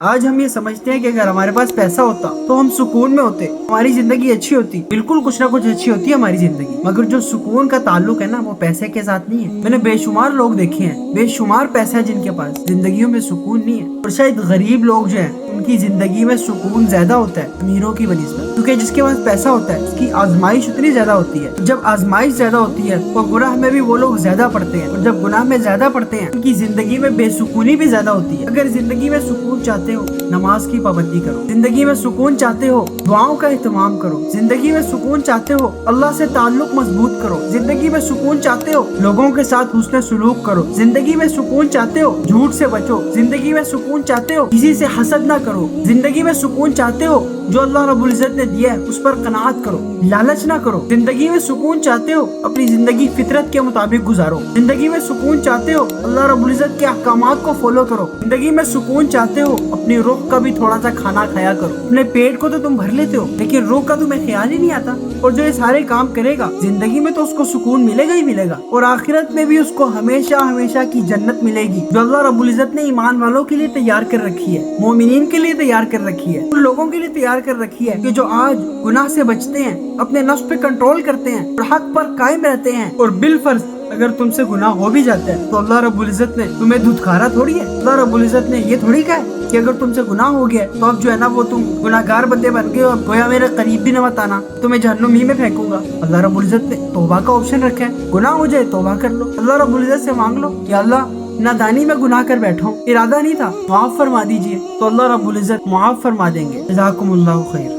آج ہم یہ سمجھتے ہیں کہ اگر ہمارے پاس پیسہ ہوتا تو ہم سکون میں ہوتے، ہماری زندگی اچھی ہوتی۔ بالکل کچھ نہ کچھ اچھی ہوتی ہے ہماری زندگی، مگر جو سکون کا تعلق ہے نا وہ پیسے کے ساتھ نہیں ہے۔ میں نے بے شمار لوگ دیکھے ہیں، بے شمار پیسہ ہے جن کے پاس، زندگیوں میں سکون نہیں ہے۔ اور شاید غریب لوگ جو ہیں ان کی زندگی میں سکون زیادہ ہوتا ہے امیروں کی بنسبت، کیونکہ جس کے پاس پیسہ ہوتا ہے اس کی آزمائش اتنی زیادہ ہوتی ہے۔ جب آزمائش زیادہ ہوتی ہے تو گناہ میں بھی وہ لوگ زیادہ پڑتے ہیں، اور جب گناہ میں زیادہ پڑتے ہیں ان کی زندگی میں بے سکونی بھی زیادہ ہوتی ہے۔ اگر زندگی میں سکون چاہتے ہو، نماز کی پابندی کرو۔ زندگی میں سکون چاہتے ہو، دعاؤں کا اہتمام کرو۔ زندگی میں سکون چاہتے ہو، اللہ سے تعلق مضبوط کرو۔ زندگی میں سکون چاہتے ہو، لوگوں کے ساتھ حسن سلوک کرو۔ زندگی میں سکون چاہتے ہو، جھوٹ سے بچو۔ زندگی میں سکون چاہتے ہو، کسی سے حسد نہ کرو۔ زندگی میں سکون چاہتے ہو، جو اللہ رب العزت نے دیا ہے اس پر قناعت کرو، لالچ نہ کرو۔ زندگی میں سکون چاہتے ہو، اپنی زندگی فطرت کے مطابق گزارو۔ زندگی میں سکون چاہتے ہو، اللہ رب العزت کے احکامات کو فالو کرو۔ زندگی میں سکون چاہتے ہو، اپنی روح کا بھی تھوڑا سا کھانا کھایا کرو۔ اپنے پیٹ کو تو تم بھر لیتے ہو لیکن روح کا تمہیں خیال ہی نہیں آتا، اور جو یہ سارے کام کرے گا زندگی میں تو اس کو سکون ملے گا ہی ملے گا، اور آخرت میں بھی اس کو ہمیشہ ہمیشہ کی جنت ملے گی جو اللہ رب العزت نے ایمان والوں کے لیے تیار کر رکھی ہے، مومنین کے لیے تیار کر رکھی ہے، ان لوگوں کے لیے تیار کر رکھی ہے کہ جو آج گناہ سے بچتے ہیں، اپنے نفس پہ کنٹرول کرتے ہیں اور حق پر قائم رہتے ہیں۔ اور بالفرض اگر تم سے گناہ ہو بھی جاتا ہے تو اللہ رب العزت نے تمہیں دھتکارا تھوڑی ہے۔ اللہ رب العزت نے یہ تھوڑی کہا ہے کہ اگر تم سے گناہ ہو گیا تو اب جو ہے نا وہ تم گناہگار بندے بن گئے، اب گویا میرے قریب بھی نہ مت آنا، تمہیں جہنم ہی میں پھینکوں گا۔ اللہ رب العزت نے توبہ کا آپشن رکھا ہے، گناہ ہو جائے توبہ کر لو، اللہ رب العزت سے مانگ لو کہ اللہ نادانی میں گناہ کر بیٹھا ہوں، ارادہ نہیں تھا، معاف فرما دیجئے، تو اللہ رب العزت معاف فرما دیں گے۔ جزاکم اللہ خیر۔